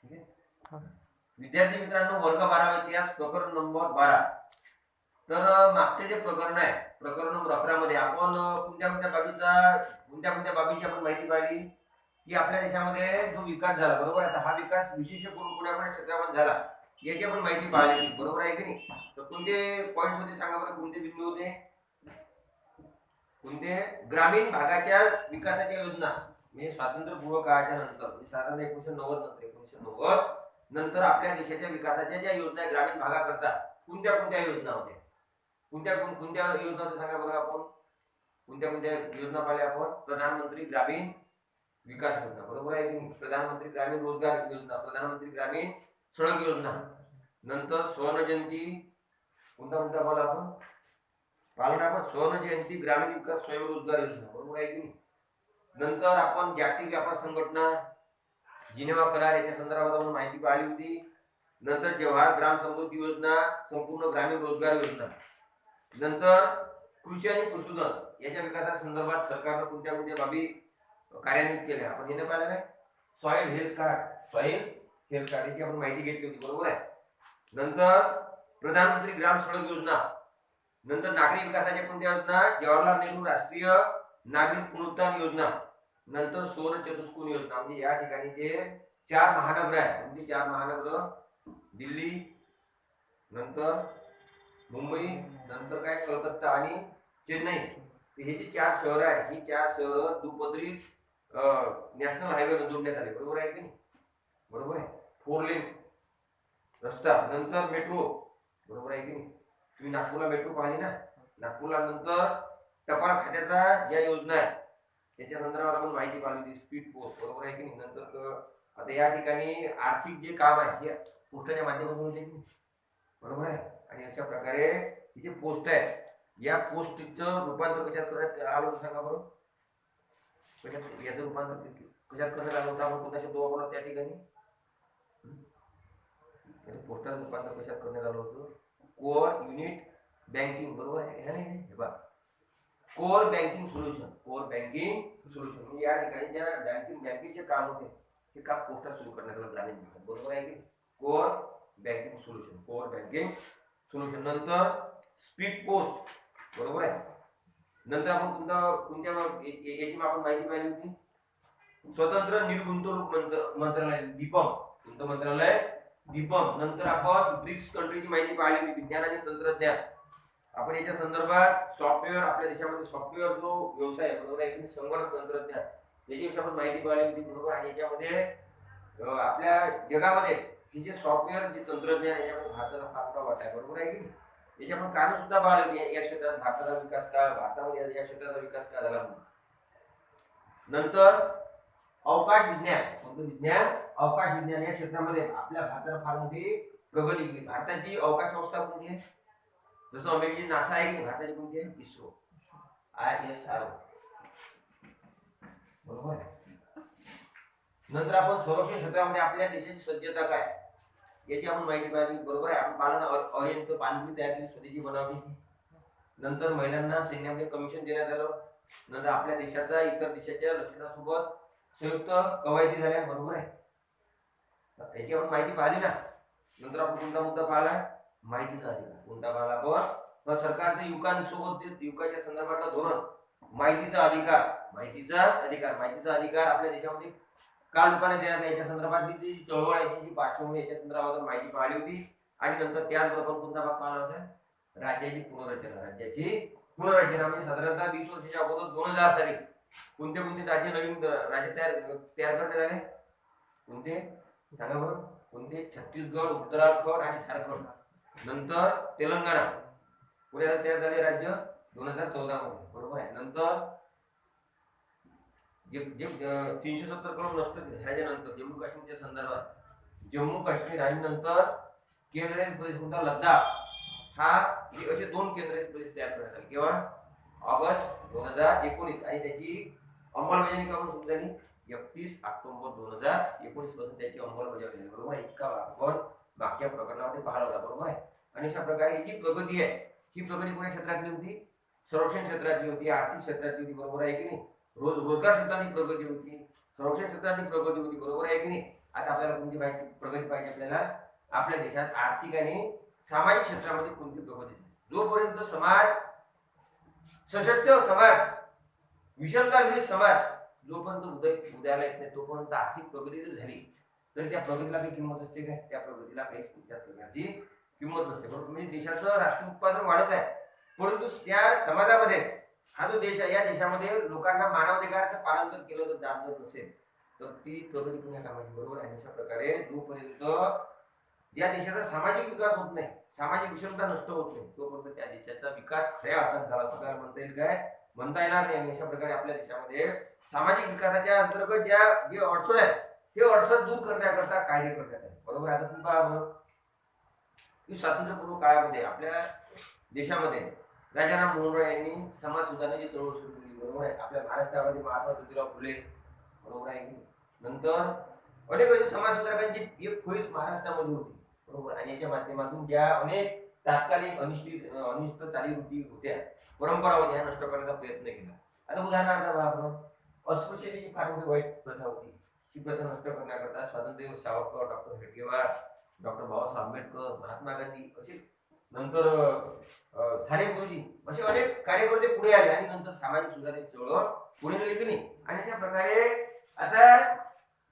ठीक आहे. विद्यार्थी मित्रांनो, वर्ग 12 इतिहास प्रकरण नंबर 12. तर मागचे जे प्रकरण आहे, प्रकरण नंबर 11 मध्ये आपण कोणत्या बाबीची आपण माहिती पाहिली की आपल्या देशामध्ये जो विकास झाला, बरोबर आहे. हा विकास विशेष करून कुठल्या क्षेत्रामध्ये झाला याची आपण माहिती पाहिली, बरोबर आहे की नाही. तर कोणते पॉइंट्स होते सांगा बरं, कोणते बिंदू होते? कोणते? ग्रामीण भागाच्या विकासाच्या योजना, म्हणजे स्वातंत्र्यपूर्व काळाच्या नंतर, साधारण 1990 नंतर आपल्या देशाच्या विकासाच्या ज्या योजना ग्रामीण भागाकरता कोणत्या योजना होत्या, कोणत्या योजना होत्या सांगा बरं. आपण कोणत्या योजना पाहिल्या आपण? प्रधानमंत्री ग्रामीण विकास योजना, बरोबर आहे की नाही. प्रधानमंत्री ग्रामीण रोजगार योजना, प्रधानमंत्री ग्रामीण सडक योजना, नंतर स्वर्ण जयंती, कोणता पाहिला आपण? पालना आपण स्वर्ण जयंती ग्रामीण विकास स्वयंरोजगार योजना, बरोबर आहे की नाही. नंतर आपण जागतिक व्यापार संघटना, जिनेवा करार याच्या संदर्भात आपण माहिती पाहिली होती. नंतर जवाहर ग्राम समृद्धी योजना, संपूर्ण ग्रामीण रोजगार योजना. नंतर कृषी आणि पशुधन याच्या विकासा संदर्भात सरकारनं कोणत्या बाबी कार्यान्वित केल्या आपण हे पाहिलं काय? सॉइल हेल्थ कार्ड याची आपण माहिती घेतली होती, बरोबर आहे. नंतर प्रधानमंत्री ग्राम सडक योजना, नंतर नागरी विकासाच्या कोणत्या योजना? जवाहरलाल नेहरू राष्ट्रीय नागरिक पुनरुत्थान योजना, नंतर सौर चतुष्कोन योजना. म्हणजे या ठिकाणी जे 4 महानगर आहे, म्हणजे 4 महानगर, दिल्ली, नंतर मुंबई, नंतर काय कलकत्ता आणि चेन्नई, हे जे 4 शहर आहे, ही 4 शहर दुपदरी नॅशनल हायवे जोडण्यात आले, बरोबर आहे की नाही. बरोबर आहे. 4 लेन रस्ता, नंतर मेट्रो, बरोबर आहे की नाही. तुम्ही नागपूरला मेट्रो पाहिली ना, नागपूरला. नंतर टपाल खात्याचा ज्या योजना आहे त्याच्या संदर्भात आपण माहिती पाहिली, स्पीड पोस्ट, बरोबर आहे की नाही. नंतर आता या ठिकाणी आर्थिक जे काम आहे हे पोस्टाच्या माध्यमातून होते की, बरोबर आहे. आणि अशा प्रकारे ही जी पोस्ट आहे, या पोस्टचं रूपांतर कशात करण्यात आलं होतं सांगा बरं. कशात याचं रूपांतर कशात करण्यात आलं होतं? आपण कोणता शब्द वापरला त्या ठिकाणी? पोस्टाचं रूपांतर कशात करण्यात आलं होतं? कोर युनिट बँकिंग, बरोबर आहे. हे नाही हे बघा, कोर बँकिंग सोल्युशन, म्हणजे या ठिकाणी ज्या बँकिंगचे काम होते ते काम पोस्टात सुरू करण्यात आलं ग्रामीण भागात, बरोबर आहे की. Core banking solution. नंतर स्पीड पोस्ट, बरोबर आहे. नंतर आपण कोणत्या याची आपण माहिती पाहिली होती? स्वतंत्र निर्गुंतवणूक मंत्रालय, दीपम. कोणतं मंत्रालय? दीपम. नंतर आपण ब्रिक्स कंट्रीची माहिती पाहिली होती, विज्ञान आणि तंत्रज्ञान. आपण याच्या संदर्भात सॉफ्टवेअर, आपल्या देशामध्ये सॉफ्टवेअर जो व्यवसाय आहे, बरोबर आहे, संगणक तंत्रज्ञान, याच्याविषयी आपण माहिती पाहिली होती, बरोबर. आणि याच्यामध्ये आपल्या जगामध्ये हे जे सॉफ्टवेअर जे तंत्रज्ञान याच्यामध्ये भारताचा फार मोठा वाटा आहे, बरोबर आहे की नाही. याची आपण कारण सुद्धा पाहिली या क्षेत्रात भारताचा विकास का, भारतामध्ये या क्षेत्राचा विकास का झाला. नंतर अवकाश विज्ञान, कोणतं विज्ञान? अवकाश विज्ञान. या क्षेत्रामध्ये आपल्या भारताला फार मोठी प्रगती केली. भारताची अवकाश संस्था कोणती आहे? जसं अमेरिकेची नासा आहे की भारताची कोणती आहे? इस्रो, ISRO, बरोबर आहे. नंतर आपण संरक्षण क्षेत्रामध्ये आपल्या देशाची सज्जता काय याची आपण माहिती पाहिली, बरोबर आहे. आपण पालन अरिहंत पाणबुडी तयार केली, स्वदेशी बनावली. नंतर महिलांना सैन्यामध्ये कमिशन देण्यात आलं. नंतर आपल्या देशाचा इतर देशाच्या लष्करासोबत संयुक्त कवायती झाल्या, बरोबर आहे. याची आपण माहिती पाहिली ना. नंतर आपण कोणता मुद्दा पाहिला? माहितीचा अधिकार. कोणता पाहिला आपण? सरकारचं युवकांसोबत युवकाच्या संदर्भातलं धोरण, माहितीचा अधिकार आपल्या देशामध्ये का लोकांना देणार नाही, याच्या संदर्भातली जी चळवळ आहे, जी पार्श्वभूमी, याच्या संदर्भात माहिती पाहिली होती. आणि नंतर त्याचबरोबर कोणता भाग पाहिला होता? राज्याची पुनर्रचना. म्हणजे साधारणतः 20 वर्षाच्या अगोदर 2000 साली कोणते राज्य नवीन राज्य तयार करण्यात आले? कोणते सांगा बरं? कोणते? छत्तीसगड, उत्तराखंड आणि झारखंड. नंतर तेलंगणा पुण्याला तयार झाले राज्य 2014 मध्ये, बरोबर आहे. नंतर जे 370 कलम नष्ट झाल्यानंतर जम्मू काश्मीरच्या संदर्भात जम्मू काश्मीर आणि नंतर केंद्रशासित प्रदेश कोणता? लडाख. हा असे 2 केंद्रशासित प्रदेश तयार करण्यात आले. केव्हा? ऑगस्ट 2019. आणि त्याची अंमलबजावणी करून झाली 31 ऑक्टोबर 2019 पासून त्याची अंमलबजावणी झाली, बरोबर. इतका आपण मागच्या प्रकरणामध्ये पाहिला होता, बरोबर आहे. आणि अशा प्रकारे ही जी प्रगती आहे, ही प्रगती कोणत्या क्षेत्रातली होती? संरक्षण क्षेत्रातली होती, आर्थिक क्षेत्रातली होती, बरोबर आहे की नाही. रोजगार क्षेत्रातली प्रगती होती, संरक्षण क्षेत्रातली प्रगती होती, बरोबर आहे की नाही. आता आपल्याला कोणती माहिती प्रगती पाहिजे? आपल्याला आपल्या देशात आर्थिक आणि सामाजिक क्षेत्रामध्ये कोणती प्रगती? जोपर्यंत समाज सशक्त समाज, विषमता विरहित समाज जोपर्यंत उदयाला येत नाही तोपर्यंत आर्थिक प्रगती जर झाली तर त्या प्रगतीला काही किंमत असते काय? त्या प्रगतीला काही त्या प्रकारची किंमत नसते. बरोबर. म्हणजे देशाचं राष्ट्रीय उत्पादन वाढत आहे, परंतु त्या समाजामध्ये हा जो देश आहे या देशामध्ये लोकांना मानवाधिकाराचं पालन जर केलं तर जात जर नसेल तर ती प्रगती पुण्या कामाची. बरोबर आहे. अशा प्रकारे जोपर्यंत ज्या देशाचा सामाजिक विकास होत नाही, सामाजिक विषमता नष्ट होत नाही, तोपर्यंत त्या देशाचा विकास खऱ्या अर्थात झाला असं म्हणता येईल काय? म्हणता येणार नाही. अशा प्रकारे आपल्या देशामध्ये सामाजिक विकासाच्या अंतर्गत जे अडचण आहे ते अडचण दूर करण्याकरता कायदे करण्यात आले. बरोबर. आता तुम्ही पहा बरं की स्वातंत्र्यपूर्व काळामध्ये आपल्या देशामध्ये राजाराम मोहन रॉय यांनी समाज सुधारण्याची चळवळ सुरू केली. बरोबर आहे. आपल्या महाराष्ट्रामध्ये महात्मा ज्योतिराव फुले, बरोबर आहे की नंतर अनेक अशा समाज सुधारकांची एक फळीच महाराष्ट्रामध्ये होती. बरोबर. आणि याच्या माध्यमातून ज्या अनेक तात्कालिक अनिष्ट चालीरीती होत्या, परंपरा होत्या, ह्या नष्ट करण्याचा प्रयत्न केला. आता उदाहरणार्थ आपण अस्पृश्यतेची फार मोठी वाईट प्रथा होती, ती प्रथा नष्ट करण्याकरता स्वातंत्र्य सावरकर, डॉक्टर हेडगेवार, डॉक्टर बाबासाहेब आंबेडकर, महात्मा गांधी असे नंतर साने गुरुजी असे अनेक कार्यकर्ते पुढे आले आणि नंतर सामाजिक सुधारणेची चळवळ पुढे नेली की नाही. आणि अशा प्रकारे आता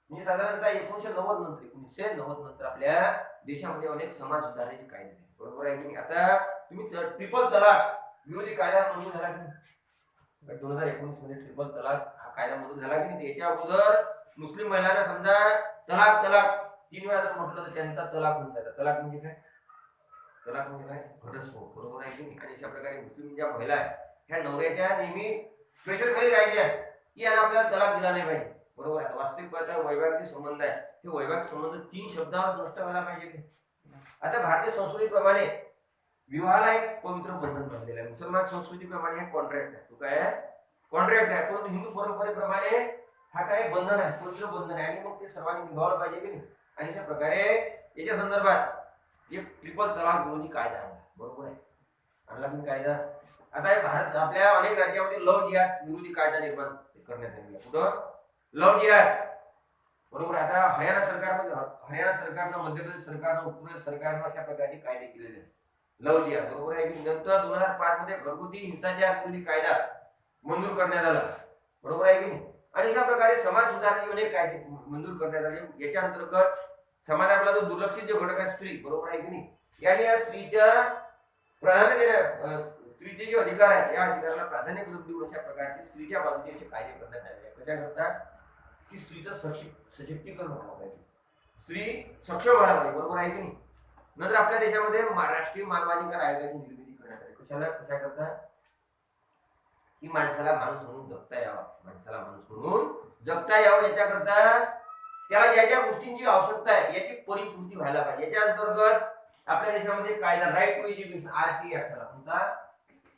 म्हणजे साधारणतः 1990 नंतर आपल्या देशामध्ये अनेक समाज सुधारण्याचे कायदे झाले. बरोबर आहे की नाही. आता तुम्ही ट्रिपल तलाक विरोधी कायदा मंजूर झाला की 2019 मध्ये ट्रिपल तलाक हा कायदा मंजूर झाला की नाही. त्याच्या अगोदर मुस्लिम महिलांना समजा तलाक 3 वेळा जर म्हटलं तर त्यांचा तलाक होऊन जातात. तलाक म्हणजे काय? तलाक म्हणजे काय? घटस्फोट. बरोबर आहे की नाही. आणि अशा प्रकारे मुस्लिम ज्या महिला आहेत ह्या नवऱ्याच्या नेहमी प्रेशर खाली राहायच्या की याला आपल्याला तलाक दिला नाही पाहिजे. बरोबर आहे. वास्तविक पाहता वैवाहिक संबंध आहे हे वैवाहिक संबंध 3 शब्दावर नष्ट व्हायला पाहिजे. आता भारतीय संस्कृतीप्रमाणे विवाहाला एक पवित्र बंधन बांधलेलं आहे. मुसलमान संस्कृतीप्रमाणे एक कॉन्ट्रॅक्ट आहे. तो काय आहे? कॉन्ट्रॅक्ट आहे. परंतु हिंदू परंपरेप्रमाणे हा काय बंधन आहे, पवित्र बंधन आहे आणि मग ते सर्वांनी निभावलं पाहिजे की नाही. आणि अशा प्रकारे याच्या संदर्भात एक ट्रिपल तलाक विरोधी कायदा आणला. बरोबर आहे. आणला की कायदा. आता भारत आपल्या अनेक राज्यामध्ये लव जिहाद विरोधी कायदा निर्माण करण्यात आलेला. कुठं? लव जिहाद. बरोबर. आता हरियाणा सरकारनं, मध्य प्रदेश सरकारनं, उत्तर प्रदेश सरकारनं अशा प्रकारचे कायदे केलेले आहेत लव जिहाद. बरोबर आहे की नंतर 2005 मध्ये घरगुती हिंसाचार विरोधी कायदा मंजूर करण्यात आला. बरोबर आहे की नाही. आणि अशा प्रकारे समाज सुधारणाचे अनेक कायदे मंजूर करण्यात आले. याच्या अंतर्गत समाजातला जो दुर्लक्षित जो घटक आहे स्त्री, बरोबर आहे की नाही, याने या स्त्रीच्या प्राधान्य देण्या स्त्रीचे जे अधिकार आहे या अधिकाराला प्राधान्य देऊन अशा प्रकारचे स्त्रीच्या बाजूचे असे कायदे करण्यात आले. कशा करता की स्त्रीचं सशक्तीकरण व्हायला पाहिजे, स्त्री सक्षम व्हायला पाहिजे. बरोबर आहे की नाही. नंतर आपल्या देशामध्ये राष्ट्रीय मानवाधिकार आयोगाची निर्मिती करण्यात आली. कशा करता की माणसाला माणूस म्हणून जगता यावं, माणसाला माणूस म्हणून जगता यावं याच्याकरता त्याला ज्या ज्या गोष्टींची आवश्यकता आहे याची परिपूर्ती व्हायला पाहिजे. याच्या अंतर्गत आपल्या देशामध्ये कायदा right to education RT act आला. कोणता?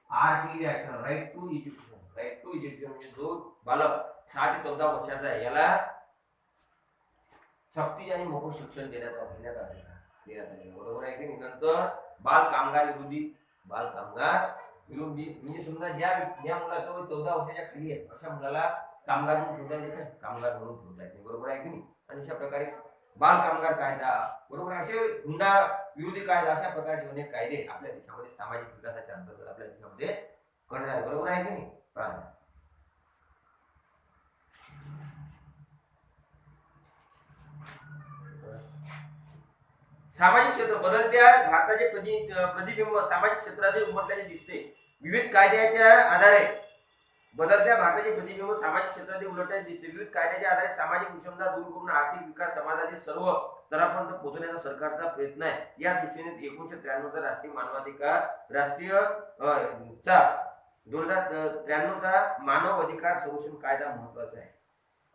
RT act, right to education. Right to education म्हणजे जो बालक 6 ते 14 वर्षाचा आहे याला सक्ती आणि मोफत शिक्षण देण्यात आले. बरोबर आहे की नाही. नंतर बाल कामगार विरोधी म्हणजे समजा ज्या मुलाचं वय 14 वर्षाच्या खाली आहे अशा मुलाला कामगार म्हणून ठेवता येते काय? कामगार म्हणून ठेवता येते. बरोबर आहे की नाही. आणि अशा प्रकारे बाल कामगार कायदा, बरोबर असे हुंडा विरोधी कायदा अशा प्रकारचे अनेक कायदे आपल्या देशामध्ये सामाजिक विकासाच्या अंतर्गत आपल्या देशामध्ये करण्यात आले. बरोबर आहे की नाही. सामाजिक क्षेत्र बदलत्या भारताचे प्रतिबिंब सामाजिक क्षेत्रात उमटल्याचे दिसते. विविध कायद्याच्या आधारे बदलत्या भारताचे प्रतिबिंब सामाजिक क्षेत्रात उलटल्याचे दिसते. विविध कायद्याच्या आधारे सामाजिक विषमता दूर करून आर्थिक विकास समाजातील सर्व स्तरापर्यंत पोहोचण्याचा सरकारचा प्रयत्न आहे. या दृष्टीने 1993 चा राष्ट्रीय मानवाधिकार 2093 चा मानव अधिकार संरक्षण कायदा महत्वाचा आहे.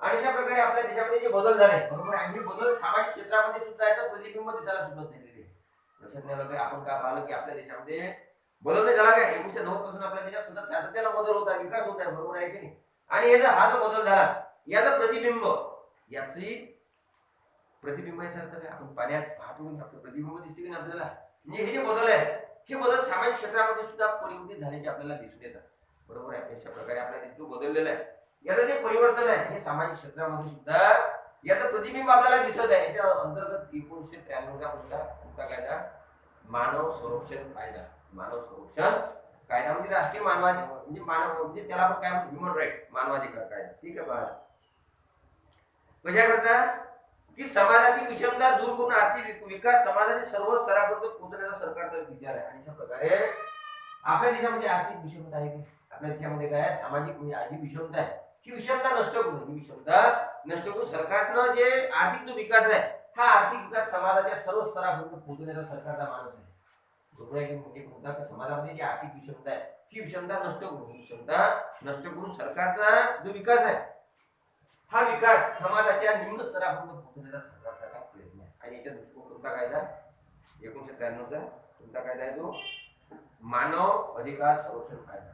आणि अशा प्रकारे आपल्या देशामध्ये जे बदल झाले, बरोबर आहे, आणि बदल सामाजिक क्षेत्रामध्ये सुद्धा याचं प्रतिबिंब दिसायला सुरुवात झालेली आहे. लक्षात घ्यायला आपण काय पाहिलं की आपल्या देशामध्ये बदल नाही झाला काय? 1990 पासून आपल्या देशात सतत सातत्यानं बदल होत आहे, विकास होत आहे. बरोबर आहे की नाही. आणि याचा हा जो बदल झाला याचं प्रतिबिंब याचा अर्थ काय? आपण पाण्यात पाहतो की आपलं प्रतिबिंब दिसते की नाही आपल्याला. म्हणजे हे जे बदल आहे हे बदल सामाजिक क्षेत्रामध्ये सुद्धा परिवर्तित झाल्याचे आपल्याला दिसून येतात. बरोबर आहे. अशा प्रकारे आपल्या देश बदललेला आहे. याचं जे परिवर्तन आहे हे सामाजिक क्षेत्रामध्ये सुद्धा याचं प्रतिबिंब आपल्याला दिसत आहे. याच्या अंतर्गत 1993 चा कोणता कायदा? मानव संरक्षण कायदा. मानव संरक्षण कायदा म्हणजे राष्ट्रीय मानवाधिकार म्हणजे मानव म्हणजे त्याला आपण काय म्हणतो? ह्युमन राईट्स, मानवाधिकार कायदा. ठीक आहे. पहा कशा करता की समाजातील विषमता दूर करून आर्थिक विकास समाजाच्या सर्व स्तरापर्यंत पोहोचण्याचा सरकारचा विचार आहे. आणि अशा प्रकारे आपल्या देशामध्ये आर्थिक विषमता आहे की आपल्या देशामध्ये काय आहे? सामाजिक म्हणजे आर्थिक विषमता आहे. ही विषमता नष्ट करून सरकारनं जे आर्थिक जो विकास आहे हा आर्थिक विकास समाजाच्या सर्व स्तरापर्यंत पोहोचण्याचा सरकारचा मानस आहे. बरोबर आहे की? म्हणजे कोणता समाजामध्ये जी आर्थिक विषमता आहे ही विषमता नष्ट करून सरकारचा जो विकास आहे हा विकास समाजाच्या निम्न स्तरापर्यंत पोहोचण्याचा सरकारचा प्रयत्न आहे. आणि याच्या दृष्टीकोन कोणता कायदा? 1993 चा कोणता कायदा आहे तो? मानव अधिकार संरक्षण कायदा.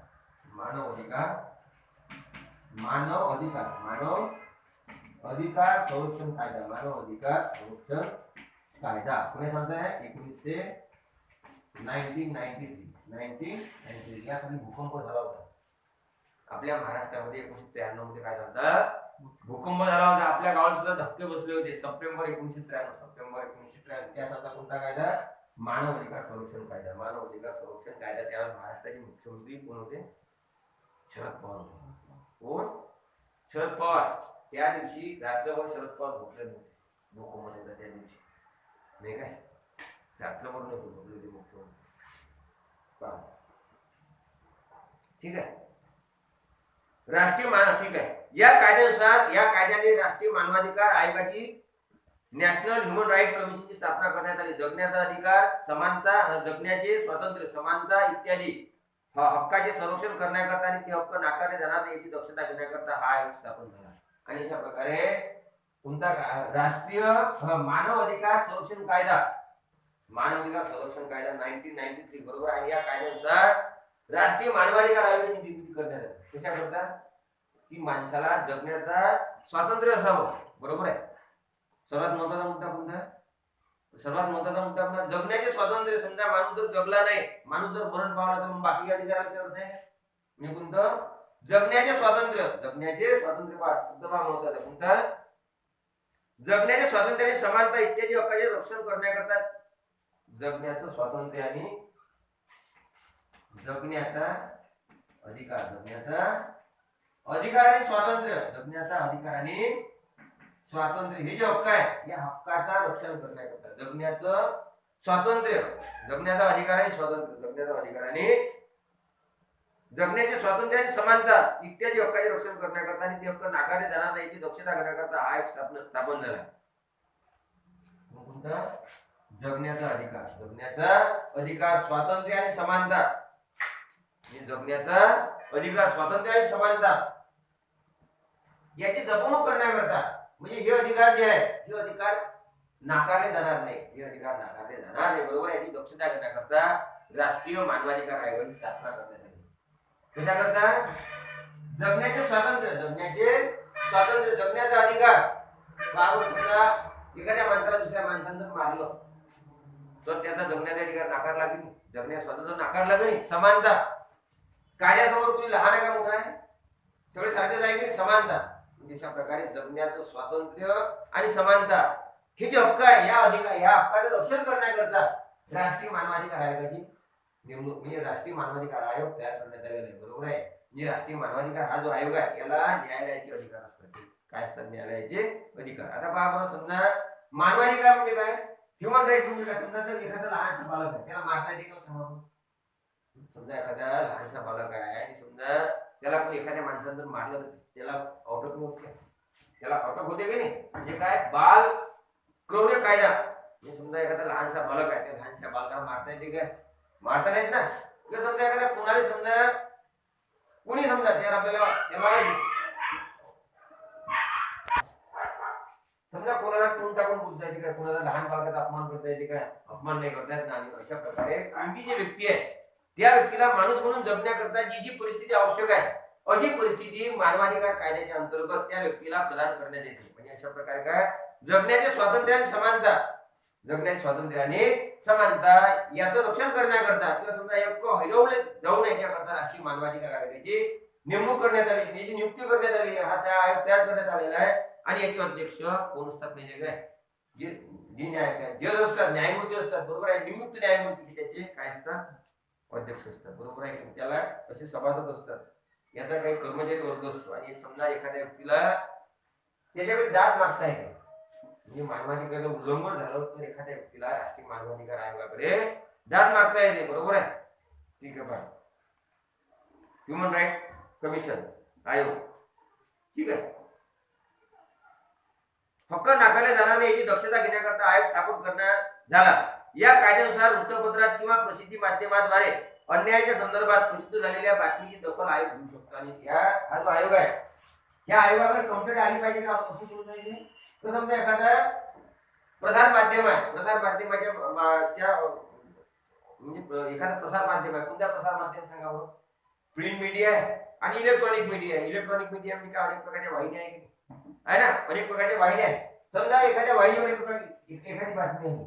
मानव अधिकार संरक्षण कायदा. मानव अधिकार संरक्षण कायदा कोणी सांगताय? 1993 यासाठी भूकंप झाला होता आपल्या महाराष्ट्रामध्ये. 1993 मध्ये काय झालं? भूकंप झाला होता. आपल्या गावात सुद्धा धक्के बसले होते. सप्टेंबर 1993 त्यासाठी कोणता कायदा? मानव अधिकार संरक्षण कायदा. मानव अधिकार संरक्षण कायदा. त्यावेळेस महाराष्ट्राचे मुख्यमंत्री कोण होते? शरद पवार होते. कोण? शरद पवार. त्या दिवशी रात्रभर शरद पवार झोपले नव्हते. भूकंप झाला त्या दिवशी नाही काय? रात्रभर नव्हते झोपले होते मुख्यमंत्री. ठीक आहे. राष्ट्रीय ठीक आहे. या कायद्यानुसार या कायद्याने राष्ट्रीय मानवाधिकार आयोगाची नॅशनल ह्युमन राईट कमिशनची स्थापना करण्यात आली. जगण्याचा अधिकार, समानता, जगण्याचे स्वातंत्र्य, समानता इत्यादी हक्काचे संरक्षण करण्याकरता आणि ते हक्क नाकारले जाणार नाही याची दक्षता घेण्याकरता हा आयोग स्थापन झाला. आणि अशा प्रकारे कोणता राष्ट्रीय मानव अधिकार संरक्षण कायदा 1993 बरोबर. आणि या कायद्यानुसार राष्ट्रीय मानवाधिकार आयोगाची निर्मिती करण्यात आली. कशा करता? की माणसाला जगण्याचा स्वातंत्र्य असावं. बरोबर आहे. सर्वात महत्वाचा मुद्दा कोणता? जगण्याचे स्वातंत्र्य. समजा माणूस जर जगला नाही, माणूस जर मरण पावला तर मग बाकी अधिकारात करत आहे. मी कोणतं? जगण्याचे स्वातंत्र्य महत्वाचा कोणता? जगण्याचे स्वातंत्र्य आणि समानता इत्यादी हक्काचे रक्षण करण्याकरता जगण्याचं स्वातंत्र्य आणि जगण्याचा अधिकार आणि स्वातंत्र्य. जगण्याचा अधिकार आणि स्वातंत्र्य हे जे हक्क आहे या हक्काचा रक्षण करण्याकरता जगण्याचं स्वातंत्र्य, जगण्याचा अधिकार आणि जगण्याचे स्वातंत्र्य आणि समानता इत्यादी हक्काचे रक्षण करण्याकरता आणि ते हक्क नाकारले जाणार नाही याची दक्षता घेण्याकरता हा एक स्थापन झाला. जगण्याचा अधिकार स्वातंत्र्य आणि समानता. जगण्याचा अधिकार स्वातंत्र्य आणि समानता याची जपणूक करण्याकरता म्हणजे हे अधिकार जे आहे हे अधिकार नाकारले जाणार नाही. बरोबर. याची दक्षता घेण्याकरता राष्ट्रीय मानवाधिकार आयोगाची स्थापना करण्यात आली. कशाकरता? जगण्याचे स्वातंत्र्य, जगण्याचा अधिकार. एखाद्या माणसाला दुसऱ्या माणसानं जर मारलं तर त्याचा जगण्याचा अधिकार नाकारला की नाही? जगण्याचं स्वातंत्र्य नाकारला की नाही? समानता. कायद्यासमोर कोणी लहान आहे का मोठा आहे? सगळे सारखेच आहे की समानता. म्हणजे अशा प्रकारे जगण्याचं स्वातंत्र्य आणि समानता हे जे हक्क आहे या हक्काचं रक्षण करण्याकरता राष्ट्रीय मानवाधिकार आयोगाची नेमणूक म्हणजे राष्ट्रीय मानवाधिकार आयोग तयार करण्यात आलेला आहे. बरोबर आहे. म्हणजे राष्ट्रीय मानवाधिकार हा जो आयोग आहे याला न्यायालयाचे अधिकार असतात. काय असतात? न्यायालयाचे अधिकार. आता पहा बरं, समजा मानवाधिकार म्हणजे काय? ह्युमन राईट्स म्हणजे काय? समजा जर एखादा लहानसा बालक आहे त्याला मारता येते का? समजा एखादा लहानसा बालक आहे आणि समजा त्याला कोणी एखाद्या माणसानं जर मारलं तर त्याला अटक होते. त्याला अटक होते की नाही? म्हणजे काय? बाल क्रौर्य कायदा. म्हणजे समजा एखादा लहानसा बालक आहे त्या लहानशा बालकाला मारता येते काय? मारता नाहीत ना. किंवा समजा एखाद्या कुणाला समजा त्याला आपल्याला समजा कोणाला टोन टाकून बोलता येते काय? कोणाला लहान बालकाचा अपमान करता येते काय? अपमान नाही करता येत. आणि अशा प्रकारे कोणती जी व्यक्ती आहे त्या व्यक्तीला माणूस म्हणून जगण्याकरता जी परिस्थिती आवश्यक आहे अशी परिस्थिती मानवाधिकार कायद्याच्या अंतर्गत त्या व्यक्तीला प्रदान करण्यात येते. म्हणजे अशा प्रकारे काय? जगण्याचे स्वातंत्र्य आणि समानता याचं रक्षण करण्याकरता किंवा समजा हक्क हिरवले जाऊ नये याकरता राष्ट्रीय मानवाधिकार आयोगाची नेमणूक करण्यात आली. याची नियुक्ती करण्यात आली. हा त्या आयोग तयार करण्यात आलेला आहे. आणि याचे अध्यक्ष कोण असतात म्हणजे काय, जे जे जज असतात, न्यायमूर्ती असतात, बरोबर आहे. निवृत्त न्यायमूर्ती त्याचे काय असतात, अध्यक्ष असतात, बरोबर आहे. त्याला असे सभासद असतात. याचा काही कर्मचारी वर्ग असतो. आणि समजा एखाद्या व्यक्तीला त्याच्याकडे दाद मागता येते, म्हणजे मानवाधिकाराचं उल्लंघन झालं तर एखाद्या व्यक्तीला राष्ट्रीय मानवाधिकार आयोगाकडे दाद मागता येते, बरोबर आहे. ठीक आहे. पहा, ह्युमन राईट कमिशन आयोग, ठीक आहे. हक्क नाकारले जाणार नाही याची दक्षता घेण्याकरता आयोग स्थापन करण्यात झाला. या कायद्यानुसार वृत्तपत्रात किंवा प्रसिद्धी माध्यमाद्वारे अन्यायाच्या संदर्भात प्रसिद्ध झालेल्या बातमीची दखल आयोग घेऊ शकतो. आणि हा जो आयोग आहे, या आयोगाकडे कंप्लेंट आली पाहिजे का असं करू नये. तर समजा एखादा प्रसार माध्यम आहे, प्रसार माध्यमाच्या म्हणजे एखादा प्रसार माध्यम आहे, कोणत्या प्रसार माध्यम सांगा बरं. प्रिंट मीडिया आहे आणि इलेक्ट्रॉनिक मीडिया आहे. इलेक्ट्रॉनिक मीडिया म्हणजे काय, अनेक प्रकारच्या वाहिन्या आहे ना, अनेक प्रकारच्या वाहिन्या आहेत. समजा एखाद्या वाहिनीवर एखादी बातमी आहे,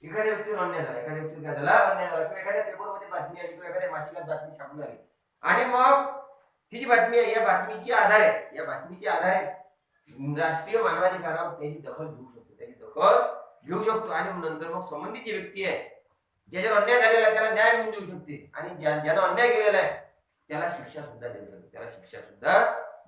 एखाद्या व्यक्तीवर अन्याय झाला, एखाद्या व्यक्तीवर काय झाला, अन्याय झाला, किंवा एखाद्या पेपरमध्ये बातमी आली, किंवा एखाद्या मासिकात बातमी छापून आली, आणि मग ही जी बातमी आहे, या बातमीच्या आधारे राष्ट्रीय मानवाधिकारावर त्याची दखल घेऊ शकतो. आणि नंतर मग संबंधित जी व्यक्ती आहे, ज्याच्यावर अन्याय झालेला आहे, त्याला न्याय मिळवून देऊ शकते. आणि ज्यानं अन्याय केलेला आहे त्याला शिक्षा सुद्धा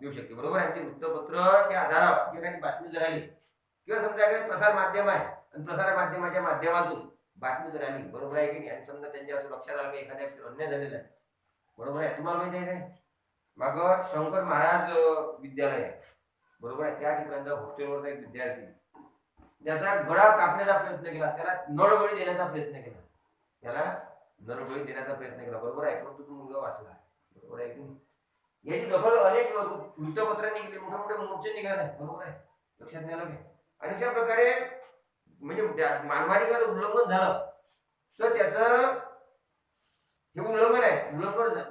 देऊ शकते, बरोबर आहे. वृत्तपत्राच्या आधारावर जे काही बातमी जर आली, किंवा समजा काही प्रसार माध्यम आहे आणि प्रसार माध्यमाच्या माध्यमातून बातमी जर आली, बरोबर आहे की नाही, आणि समजा त्यांच्या असं लक्षात आलं की एखाद्या अन्याय झालेला आहे, बरोबर आहे. तुम्हाला माहिती आहे काय, माग शंकर महाराज विद्यालय आहे, बरोबर आहे. त्या ठिकाणचा हॉस्टेलवरचा एक विद्यार्थी, त्याचा गळा कापण्याचा प्रयत्न केला, त्याला नळबळी देण्याचा प्रयत्न केला, बरोबर आहे. परंतु तो मुलगा वाचला, बरोबर आहे की नाही. याची दखल अनेक वृत्तपत्रांनी केली, मोठे मोठे मोर्चे निघाले, बरोबर आहे. लक्षात नाही आलं की. आणि अशा प्रकारे म्हणजे मानवाधिकाराचं उल्लंघन झालं तर त्याचं हे उल्लंघन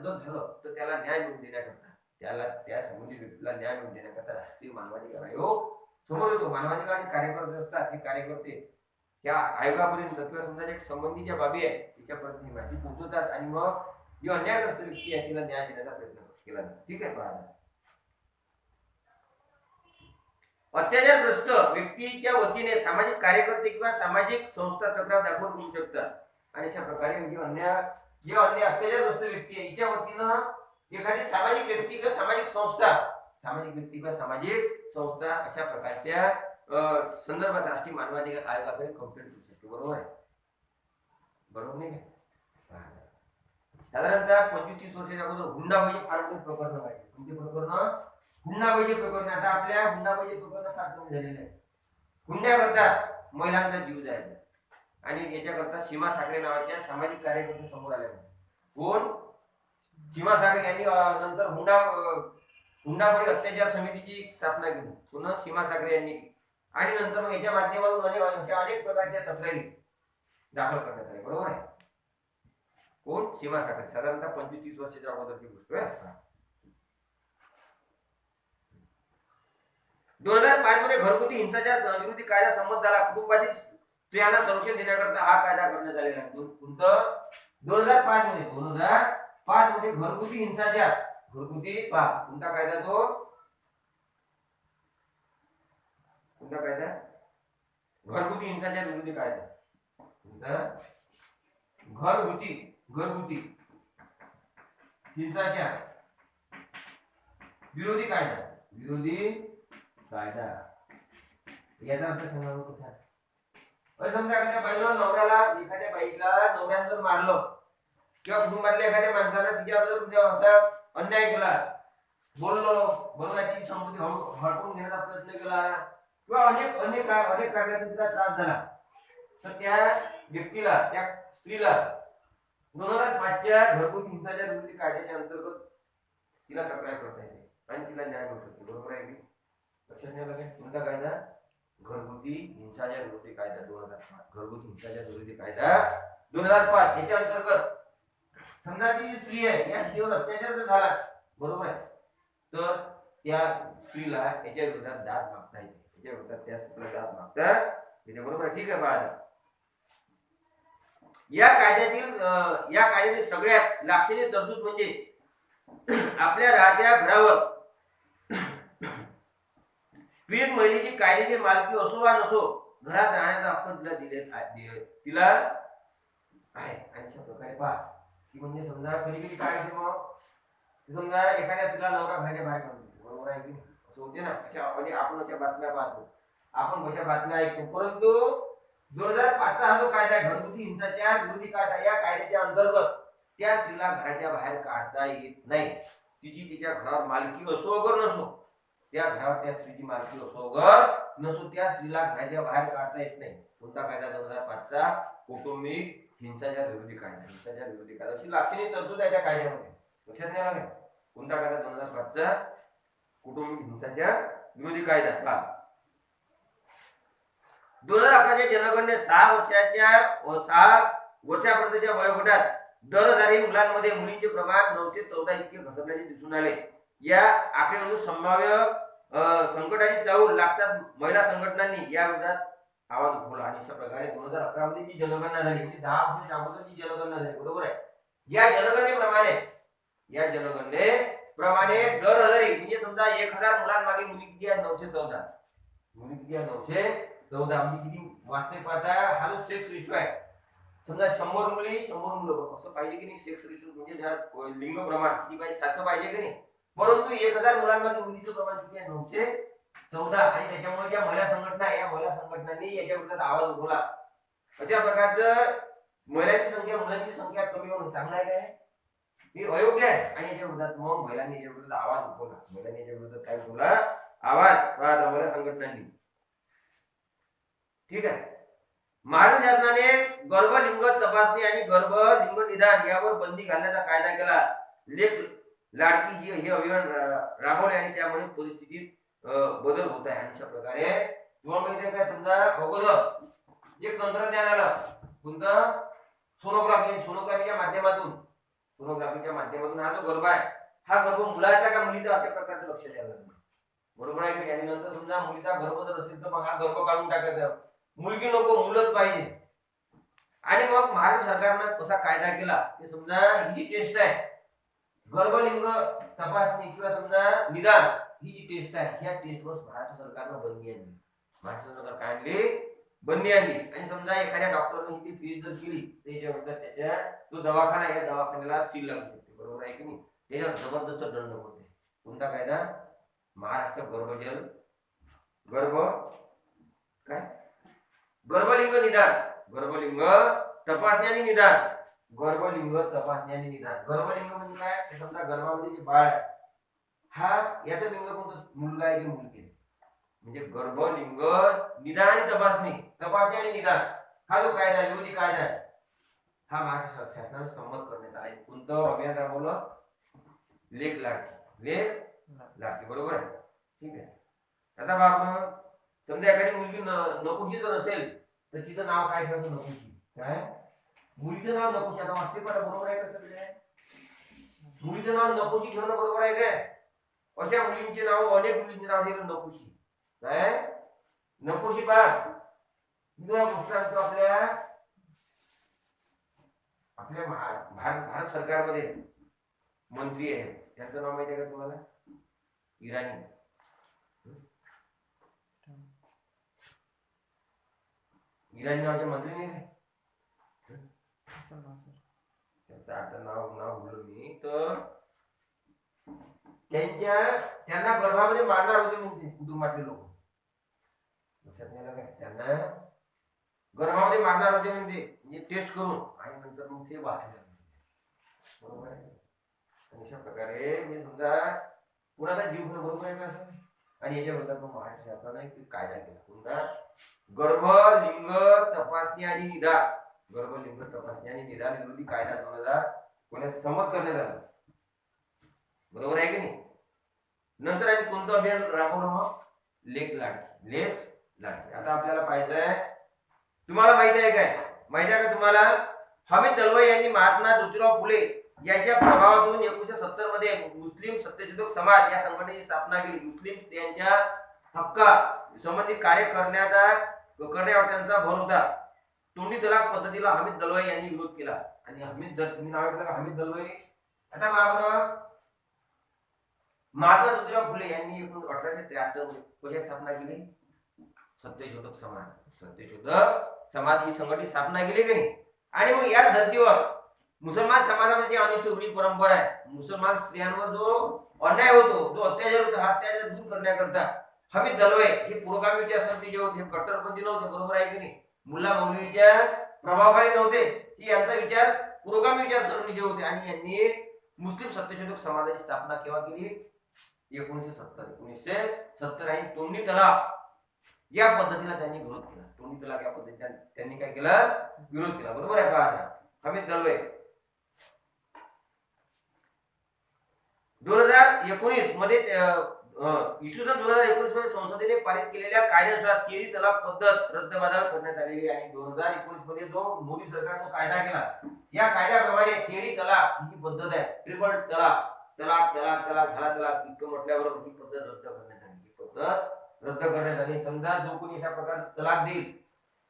जर झालं तर त्याला न्याय मिळवून देण्याकरता, त्या संबंधित व्यक्तीला न्याय मिळवून देण्याकरता राष्ट्रीय मानवाधिकार आयोग समोर येतो. मानवाधिकाराचे कार्यकर्ते असतात, हे कार्यकर्ते त्या आयोगापर्यंत किंवा समजा जे संबंधीच्या बाबी आहे त्याच्यापर्यंत ही माहिती पोहोचवतात, आणि मग जी अन्यायग्रस्त व्यक्ती आहे तिला न्याय देण्याचा प्रयत्न केला जातो. ठीक आहे. पहा, अत्याचारग्रस्त व्यक्तीच्या वतीने सामाजिक कार्यकर्ते किंवा सामाजिक संस्था तक्रार दाखल करू शकतात. आणि अशा प्रकारे जे अन्य अत्याचारग्रस्त व्यक्ती आहे हिच्या वतीनं एखादी सामाजिक व्यक्ती किंवा सामाजिक संस्था अशा प्रकारच्या संदर्भात राष्ट्रीय मानवाधिकार आयोगाकडे कंप्लेंट करू शकते, बरोबर आहे. बरोबर नाही का. साधारणतः 25-30 वर्षाच्या अगोदर हुंडाबळी फार मोठे प्रकरण पाहिजे. कोणते प्रकरण? हुंडाबळी प्रकरण. आता आपल्या हुंडाबळी प्रकरण फार कमी झालेले आहे. हुंड्याकरता महिलांचा जीव जायचा, आणि याच्याकरता सीमा साखरे नावाच्या सामाजिक कार्यकर्ते समोर आले. कोण? सीमा साखरे यांनी नंतर हुंडाबळी अत्याचार समितीची स्थापना केली. पुन्हा सीमा साखरे यांनी, आणि नंतर मग याच्या माध्यमातून अनेक प्रकारच्या तक्रारी दाखल करण्यात आल्या, बरोबर आहे. कोण? सीमा साखरे. साधारणतः 25-30 वर्षाच्या अगोदरची गोष्ट आहे. 2005 मध्ये घरगुती हिंसाचार विरोधी कायदा संमत झाला. कुटुंबातील स्त्रियांना संरक्षण देण्याकरता हा कायदा करण्यात आलेला आहे. 2005 मध्ये घरगुती हिंसाचार, कोणता कायदा तो? कोणता कायदा? घरगुती हिंसाचार विरोधी कायदा. घरगुती हिंसाचार विरोधी कायदा. याचा अर्थ सांगा कसा. समजा एखाद्या बाईला नवऱ्यानं जर मारलं, किंवा कुटुंबातल्या एखाद्या माणसानं तिच्यावर जर असा अन्याय केला, बोलण्याची संपत्ती हडपून घेण्याचा प्रयत्न केला, किंवा अनेक कारणातून तिला त्रास झाला, तर त्या व्यक्तीला, त्या स्त्रीला 2005च्या घरगुती हिंसाचार विरोधी कायद्याच्या अंतर्गत तिला तक्रार करता येते आणि तिला न्याय मिळू शकतो, बरोबर आहे की. लक्षात नाही आलं. कोणता कायदा? घरगुती हिंसाचार विरोधी कायदा 2005. घरगुती हिंसाचार विरोधी कायदा 2005. याच्या अंतर्गत समजा ती स्त्री आहे, या स्त्रीवर अत्याचार जर झाला, बरोबर आहे, तर त्या स्त्रीला याच्या विरोधात दाद मागता येते. बरोबर आहे. ठीक आहे. बघा, या कायद्यातील सगळ्यात लाक्षणिक तरतूद म्हणजे आपल्या राहत्या घरावर पीडित महिलेची कायदेशीर मालकी असो वा नसो घरात राहण्याचा हक्क तिला आहे. अशा प्रकारे पहा की म्हणजे समजा कधी कधी काय होते मग समजा एखाद्या तिला नवरा घराच्या बाहेर काढतो, बरोबर आहे की असं होते ना. अशा म्हणजे आपण अशा बातम्या पाहतो, आपण अशा बातम्या ऐकतो. परंतु 2005 हा जो कायदा आहे घरगुती हिंसाचार विरोधी कायदा, या कायद्याच्या अंतर्गत त्या स्त्रीला घराच्या बाहेर काढता येत नाही. तिची तिच्या घरावर मालकी असो अगर नसो, त्या घरावर त्या स्त्रीची मालकी असो अगर नसो, त्या स्त्रीला घराच्या बाहेर काढता येत नाही. कोणता कायदा? 2005 कौटुंबिक हिंसाचार विरोधी कायदा. हिंसाचार विरोधी कायदा अशी लाक्षणिक तरतूद आहे त्या कायद्यामध्ये. लक्षात नाही आलं. कोणता कायदा? 2005 कौटुंबिक हिंसाचार विरोधी कायदा. 2011 जनगणनेत 6 वर्षापर्यंतच्या वयोगटात दररोज मुलांमध्ये मुलींचे प्रमाण 914 इतके घसरल्याचे दिसून आले. या आकडेवारीवरून संभाव्य संकटाची चाहूल लागतात महिला संघटनांनी या विरोधात आवाज उठवला. आणि अशा प्रकारे 2011 मध्ये जी जनगणना झाली, 10 वर्षाच्या अगोदर जी जनगणना झाली, बरोबर आहे. या जनगणनेप्रमाणे दर हजारी म्हणजे समजा 1000 मुलांमागे मुली किती आहे? 914. मुली किती आहे? 914. म्हणजे किती वास्तविक पाहता हा जो सेक्स रेशो आहे, समजा 100 मुली 100 मुलं असं पाहिजे की नाही. सेक्स रेशो म्हणजे त्या लिंग प्रमाण किती पाहिजे? 7 पाहिजे की नाही. परंतु 1000 मुलांमागे मुलीचं प्रमाण किती आहे? 914. आणि त्याच्यामुळे ज्या महिला संघटना, या महिला संघटनांनी याच्या विरोधात आवाज उठवला. अशा प्रकारचं महिलांची संख्या मुलांची संख्या कमी होणं चांगलं आहे काय? हे अयोग्य आहे. आणि याच्या विरोधात मग महिलांनी याच्या विरोधात आवाज उठवला. महिलांनी याच्या विरोधात काय उठवला? आवाज. महिला संघटनांनी. ठीक आहे. महाराष्ट्र शासनाने गर्भलिंग तपासणी आणि गर्भलिंग निदान यावर बंदी घालण्याचा कायदा केला. लेख लाडकी हे अभियान राबवले आणि त्यामुळे परिस्थितीत बदल होत आहे. अशा प्रकारे तुम्हाला माहिती आहे काय? समजा अगोदर एक तंत्रज्ञान आलं, कोणतं? सोनोग्राफीच्या माध्यमातून हा जो गर्भ आहे, हा गर्भ मुलाचा का मुलीचा अशा प्रकारचं लक्ष द्यावं लागतं, बरोबर आहे की. आणि नंतर समजा मुलीचा गर्भ जर असेल तर मग हा गर्भ काढून टाकायचा. मुलगी नको, मुलंच पाहिजे. आणि मग महाराष्ट्र सरकारनं कसा कायदा केला ते समजा ही जी टेस्ट आहे गर्भलिंग तपासणी किंवा समजा निदान, ही जी टेस्ट आहे या टेस्टवर महाराष्ट्र सरकारनं बंदी आणली. महाराष्ट्र सरकार काय आणली? बंदी आणली. आणि समजा एखाद्या डॉक्टरने ही फीस जर केली त्याच्यानंतर त्याच्या जो दवाखाना आहे या दवाखान्याला सील लागू शकते, बरोबर आहे की नाही. त्याच्यावर जबरदस्त दंड होते. कोणता कायदा? महाराष्ट्र गर्भलिंग निदान, गर्भलिंग तपासणी आणि निदान. गर्भलिंग तपासणी आणि निदान. गर्भलिंग म्हणजे काय? समजा गर्भामध्ये जे बाळ आहे, हा याचं लिंग कोणतं? मुलगा आहे की मुलगी आहे. म्हणजे गर्भलिंग निदान आणि तपासणी आणि निदान हा जो कायदा विरोधी कायदा आहे, हा महाराष्ट्र शासनाने संमत करण्यात आला. कोणतं अभियान राबवलं? लेख लाडकी, बरोबर आहे. ठीक आहे. आता बाबा समजा एखादी मुलगी नकोशी जर असेल तर तिचं नाव काय ठेवायचं? नकोशी. काय? मुलीचं नाव नकोशी. आता वास्तविक बरोबर आहे का? सगळे मुलीचं नाव नकोशी ठेवणं बरोबर आहे काय? अशा मुलींचे नाव, अनेक मुलींचे नाव ठेवलं नकोशी. काय? नकोशी पहा गोष्ट असतो आपल्या भारत सरकारमध्ये मंत्री आहे, त्यांचं नाव माहिती आहे का तुम्हाला? इराणी. इराणी नावाचे मंत्री नाही काय? त्यांचं आता नाव बोललो मी. तर त्यांना गर्भामध्ये मारणार होते म्हणते कुटुंबातले लोक. लक्षात नाही आलं काय? त्यांना गर्भामध्ये मारणार होते म्हणते, म्हणजे टेस्ट करून. आणि नंतर मग ते वाचले, बरोबर आहे. अशा प्रकारे मी समजा कुणाचा जीव घेणं बरोबर आहे का असं. आणि याच्या विरोधात मग महाराष्ट्र शासनाने कायदा केला. कोणता? गर्भलिंग तपासणी आणि निदान. गर्भलिंग तपासणी आणि निदान विरोधी कायदा 2000 कोणाचं संमत करण्यात आला, बरोबर आहे की नाही. नंतर आणि कोणतं अभियान राबवलं? मग लेख लाडकी. आता आपल्याला पाहिजे, तुम्हाला माहिती आहे काय? माहिती आहे का तुम्हाला? हमीद दलवाई यांनी महात्मा ज्योतिराव फुले यांच्या प्रभावातून 1970 मध्ये मुस्लिम सत्यशोधक समाज या संघटनेची स्थापना केली. मुस्लिम स्त्रियांच्या हक्का संबंधित कार्य करण्यावर त्यांचा भर होता. तोंडी तलाक पद्धतीला हमीद दलवाई यांनी विरोध केला. आणि तुम्ही नाव ऐकलं का? हमीद दलवाई. आता महात्मा ज्योतिराव फुले यांनी 1873 मध्ये कशा स्थापना केली? सत्यशोधक समाज ही संघटनेची स्थापना केली की नाही. आणि मग या धर्तीवर मुसलमान समाजामध्ये अनिष्ट रूढी परंपरा आहे, मुसलमान स्त्रियांवर जो अन्याय होतो, जो अत्याचार होतो, हा अत्याचार दूर करण्याकरता हमीद दलवाई हे पुरोगामी विचारसरणी जे होते, हे कट्टरपंथी नव्हते, बरोबर आहे की नाही. मुल्ला मौलवीच्या प्रभावाखाली नव्हते, ही यांचा विचार पुरोगामी विचारसरणीचे होते. आणि यांनी मुस्लिम सत्यशोधक समाजाची स्थापना केव्हा केली? 1970 आणि तोंडी तलाक या पद्धतीला त्यांनी विरोध केला. तोंडी तलाक या पद्धतीने त्यांनी काय केलं? विरोध केला. बरोबर आहे पहा. हमीद दलवाई 2019 मध्ये इसवी सन 2019 मध्ये संसदेने पारित केलेल्या कायद्यानुसार तिहेरी तलाक पद्धत रद्दबातल करण्यात आलेली आहे. आणि 2019 मध्ये जो मोदी सरकारने कायदा केला, या कायद्याप्रमाणे तिहेरी तलाक ही पद्धत आहे, ट्रिपल तलाक, तलाक तलाक तलाक झाला तलाक इतकं म्हटल्यावर ही पद्धत रद्द करण्यात आली. ही पद्धत रद्द करण्यात आली. समजा जो कोणी अशा प्रकारचा तलाक देईल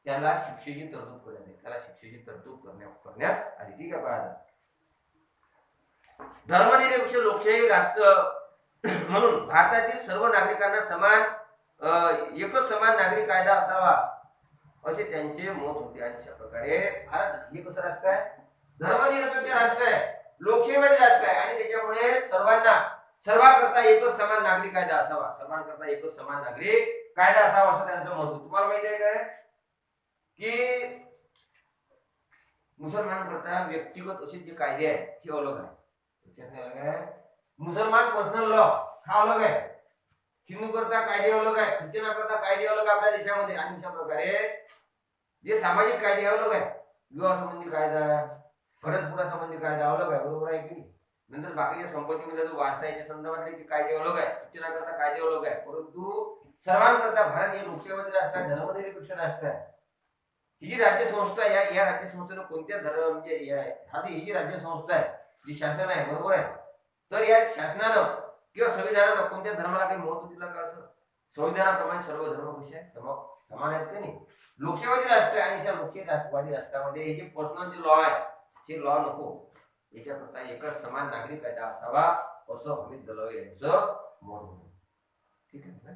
त्याला शिक्षेची तरतूद करण्यात आली. त्याला शिक्षेची तरतूद करण्यात आली. ठीक आहे पहा. धर्मनिरपेक्ष लोकशाही राष्ट्र म्हणून भारतातील सर्व नागरिकांना समान एकच समान नागरिक कायदा असावा असे त्यांचे मत होते. आणि अशा प्रकारे भारत हे कसं राष्ट्र आहे? धर्मनिरपेक्ष राष्ट्र आहे, लोकशाहीवादी राष्ट्र आहे. आणि त्याच्यामुळे सर्वांकरता एकच समान नागरिक कायदा असावा, सर्वांकरता एकच समान नागरिक कायदा असावा असं त्यांचं मत होतं. तुम्हाला माहिती आहे काय की मुसलमानांकरता व्यक्तिगत असे जे कायदे आहेत हे अलग आहे. मुसलमान पर्सनल लॉ हा अलग आहे, हिंदू करता कायदे अलग आहे, ख्रिश्चन करता कायदे अलग आपल्या देशामध्ये. आणि अशा प्रकारे जे सामाजिक कायदे अलग आहे, विवाह संबंधी कायदा, घटस्फोटा संबंधी कायदा अलग आहे, बरोबर आहे की नाही. नंतर बाकीच्या संपत्तीमध्ये जो वारसा याच्या संदर्भातले ते कायदे अलग आहे, ख्रिश्चन करता कायदे अलग आहे. परंतु सर्वांकरता भारत हे लोकशाहीवादी राष्ट्र आहे, धर्मनिरपेक्ष राष्ट्र आहे. ही जी राज्य संस्था आहे, या राज्य संस्थेनं कोणत्या धर्म म्हणजे ही जी राज्य संस्था आहे, जी शासन आहे, बरोबर आहे, तर या शासनानं किंवा संविधानानं कोणत्या धर्माला काही महत्व दिलं का? असं संविधानाप्रमाणे सर्व धर्म कसे आहेत? समान आहेत का नाही. लोकशाहीवादी राष्ट्र आहे. आणि लोकशाही राष्ट्रवादी राष्ट्रामध्ये हे जे पर्सनल जे लॉ आहे ते लॉ नको, याच्याकरता एकच समान नागरिक कायदा असावा असं हमीद दलवाई यांचं मत होतं. ठीक आहे.